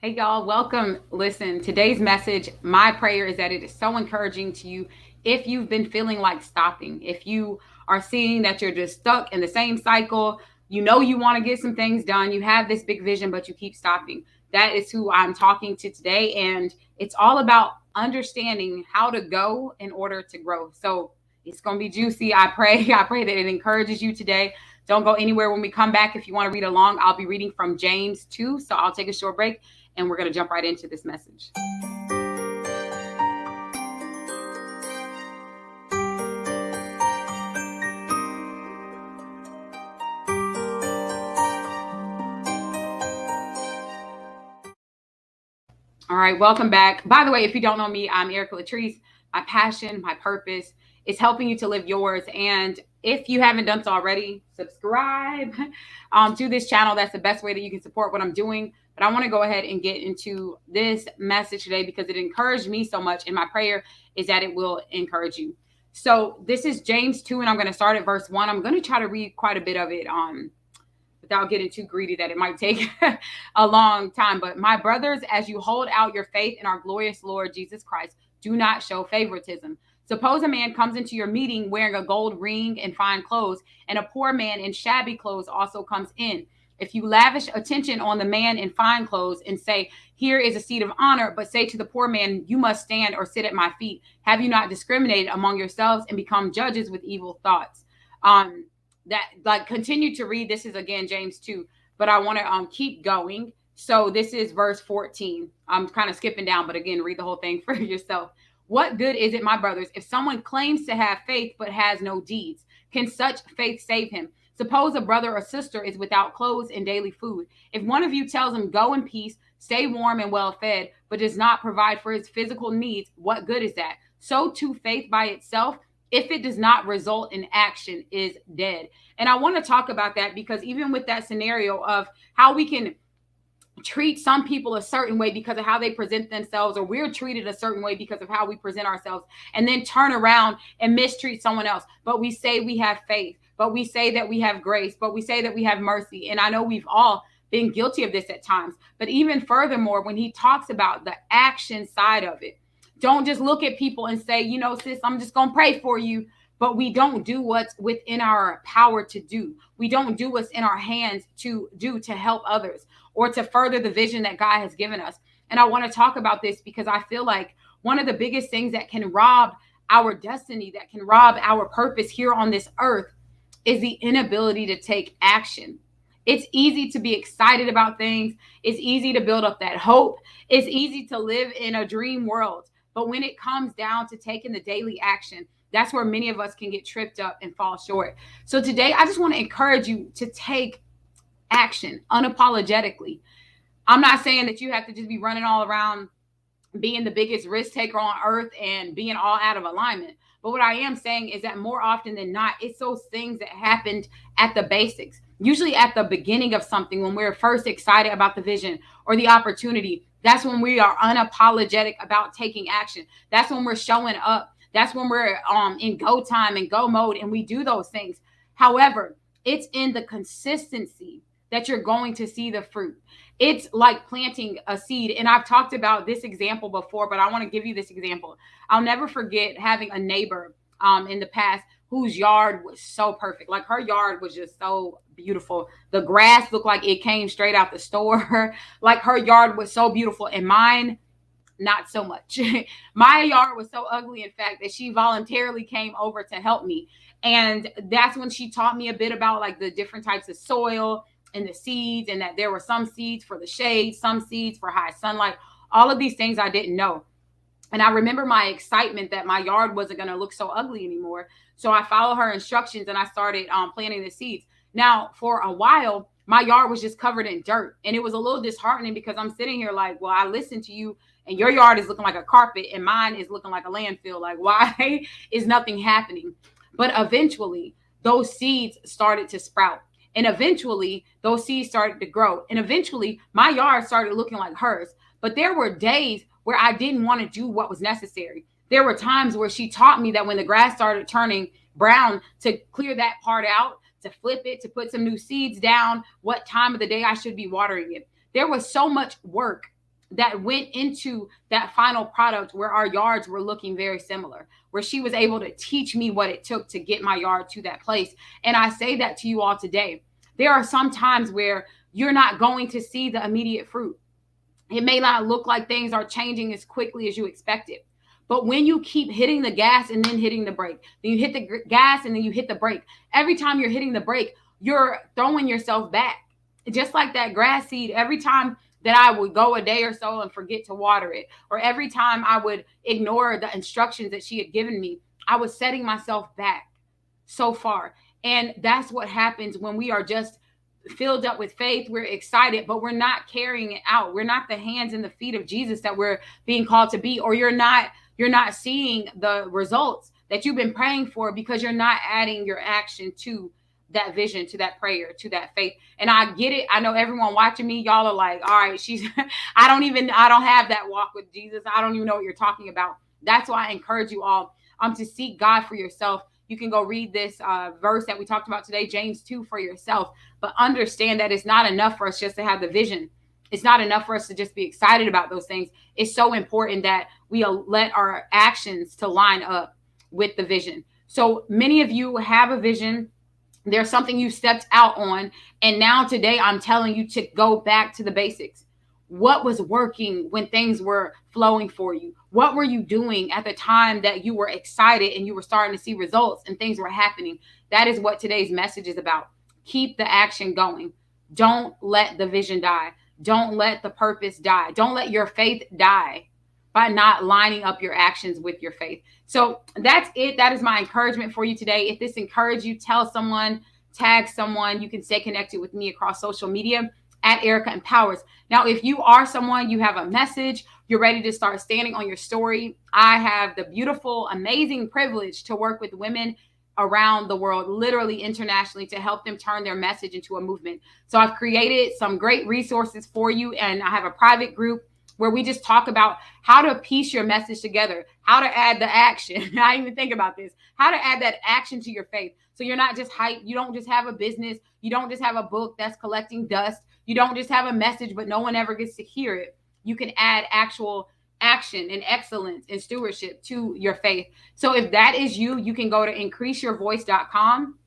Hey, y'all, welcome. Listen, today's message, my prayer is that it is so encouraging to you if you've been feeling like stopping, if you are seeing that you're just stuck in the same cycle, you know you want to get some things done, you have this big vision, but you keep stopping. That is who I'm talking to today. And it's all about understanding how to go in order to grow. So it's going to be juicy. I pray. I pray that it encourages you today. Don't go anywhere. When we come back, if you want to read along, I'll be reading from James 2. So I'll take a short break and we're going to jump right into this message. All right, welcome back. By the way, if you don't know me, I'm Erica Latrice. My passion, my purpose is helping you to live yours. And if you haven't done so already, subscribe to this channel. That's the best way that you can support what I'm doing. But I want to go ahead and get into this message today because it encouraged me so much. And my prayer is that it will encourage you. So this is James 2, and I'm going to start at verse 1. I'm going to try to read quite a bit of it without getting too greedy that it might take a long time. But my brothers, as you hold out your faith in our glorious Lord Jesus Christ, do not show favoritism. Suppose a man comes into your meeting wearing a gold ring and fine clothes, and a poor man in shabby clothes also comes in. If you lavish attention on the man in fine clothes and say, "Here is a seat of honor," but say to the poor man, "You must stand or sit at my feet," have you not discriminated among yourselves and become judges with evil thoughts? That like continue to read. This is again James 2, but I want to keep going. So this is verse 14. I'm kind of skipping down, but again, read the whole thing for yourself. What good is it, my brothers, if someone claims to have faith but has no deeds? Can such faith save him? Suppose a brother or sister is without clothes and daily food. If one of you tells him, "Go in peace, stay warm and well fed," but does not provide for his physical needs, what good is that? So too, faith by itself, if it does not result in action, is dead. And I want to talk about that because even with that scenario of how we can treat some people a certain way because of how they present themselves, or we're treated a certain way because of how we present ourselves, and then turn around and mistreat someone else. But we say we have faith, but we say that we have grace, but we say that we have mercy. And I know we've all been guilty of this at times. But even furthermore, when he talks about the action side of it, don't just look at people and say, "Sis, I'm just going to pray for you." But we don't do what's within our power to do. We don't do what's in our hands to do to help others or to further the vision that God has given us. And I want to talk about this because I feel like one of the biggest things that can rob our destiny, that can rob our purpose here on this earth, is the inability to take action. It's easy to be excited about things. It's easy to build up that hope. It's easy to live in a dream world. But when it comes down to taking the daily action, that's where many of us can get tripped up and fall short. So today, I just want to encourage you to take action unapologetically. I'm not saying that you have to just be running all around being the biggest risk taker on earth and being all out of alignment. But what I am saying is that more often than not, it's those things that happened at the basics, usually at the beginning of something when we're first excited about the vision or the opportunity. That's when we are unapologetic about taking action. That's when we're showing up. That's when we're in go time and go mode, and we do those things. However, it's in the consistency that you're going to see the fruit. It's like planting a seed. And I've talked about this example before, but I want to give you this example. I'll never forget having a neighbor in the past whose yard was so perfect. Like her yard was just so beautiful. The grass looked like it came straight out the store. Like her yard was so beautiful. And mine, not so much. My yard was so ugly, in fact, that she voluntarily came over to help me. And that's when she taught me a bit about like the different types of soil and the seeds, and that there were some seeds for the shade, some seeds for high sunlight, all of these things I didn't know. And I remember my excitement that my yard wasn't going to look so ugly anymore. So I followed her instructions and I started planting the seeds. Now, for a while, my yard was just covered in dirt. And it was a little disheartening because I'm sitting here like, well, I listened to you and your yard is looking like a carpet and mine is looking like a landfill. Like, why is nothing happening? But eventually, those seeds started to sprout. And eventually, those seeds started to grow. And eventually, my yard started looking like hers. But there were days where I didn't want to do what was necessary. There were times where she taught me that when the grass started turning brown, to clear that part out, to flip it, to put some new seeds down, what time of the day I should be watering it. There was so much work that went into that final product where our yards were looking very similar, where she was able to teach me what it took to get my yard to that place. And I say that to you all today. There are some times where you're not going to see the immediate fruit. It may not look like things are changing as quickly as you expected. But when you keep hitting the gas and then hitting the brake, then you hit the gas and then you hit the brake, every time you're hitting the brake, you're throwing yourself back. Just like that grass seed, every time that I would go a day or so and forget to water it, or every time I would ignore the instructions that she had given me, I was setting myself back so far. And that's what happens when we are just filled up with faith. We're excited, but we're not carrying it out. We're not the hands and the feet of Jesus that we're being called to be, or you're not seeing the results that you've been praying for because you're not adding your action to that vision, to that prayer, to that faith. And I get it. I know everyone watching me, y'all are like, all right, I don't have that walk with Jesus. I don't even know what you're talking about. That's why I encourage you all to seek God for yourself. You can go read this verse that we talked about today, James 2, for yourself. But understand that it's not enough for us just to have the vision. It's not enough for us to just be excited about those things. It's so important that we let our actions to line up with the vision. So many of you have a vision. There's something you stepped out on. And now today I'm telling you to go back to the basics. What was working when things were flowing for you? What were you doing at the time that you were excited and you were starting to see results and things were happening? That is what today's message is about. Keep the action going. Don't let the vision die. Don't let the purpose die. Don't let your faith die by not lining up your actions with your faith. So that's it. That is my encouragement for you today. If this encouraged you, tell someone, tag someone. You can stay connected with me across social media at Erica Empowers. Now, if you are someone, you have a message, you're ready to start standing on your story, I have the beautiful, amazing privilege to work with women around the world, literally internationally, to help them turn their message into a movement. So I've created some great resources for you, and I have a private group where we just talk about how to piece your message together, how to add the action. I didn't even think about this, how to add that action to your faith. So you're not just hype. You don't just have a business. You don't just have a book that's collecting dust. You don't just have a message, but no one ever gets to hear it. You can add actual action and excellence and stewardship to your faith. So if that is you, you can go to increaseyourvoice.com.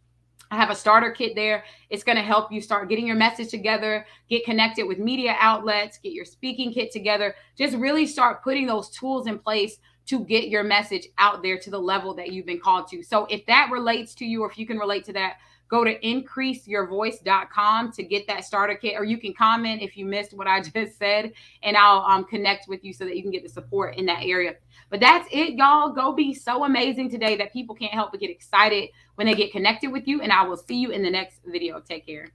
I have a starter kit there. It's going to help you start getting your message together, get connected with media outlets, get your speaking kit together. Just really start putting those tools in place to get your message out there to the level that you've been called to. So if that relates to you, or if you can relate to that, go to increaseyourvoice.com to get that starter kit, or you can comment if you missed what I just said, and I'll connect with you so that you can get the support in that area. But that's it, y'all. Go be so amazing today that people can't help but get excited when they get connected with you, and I will see you in the next video. Take care.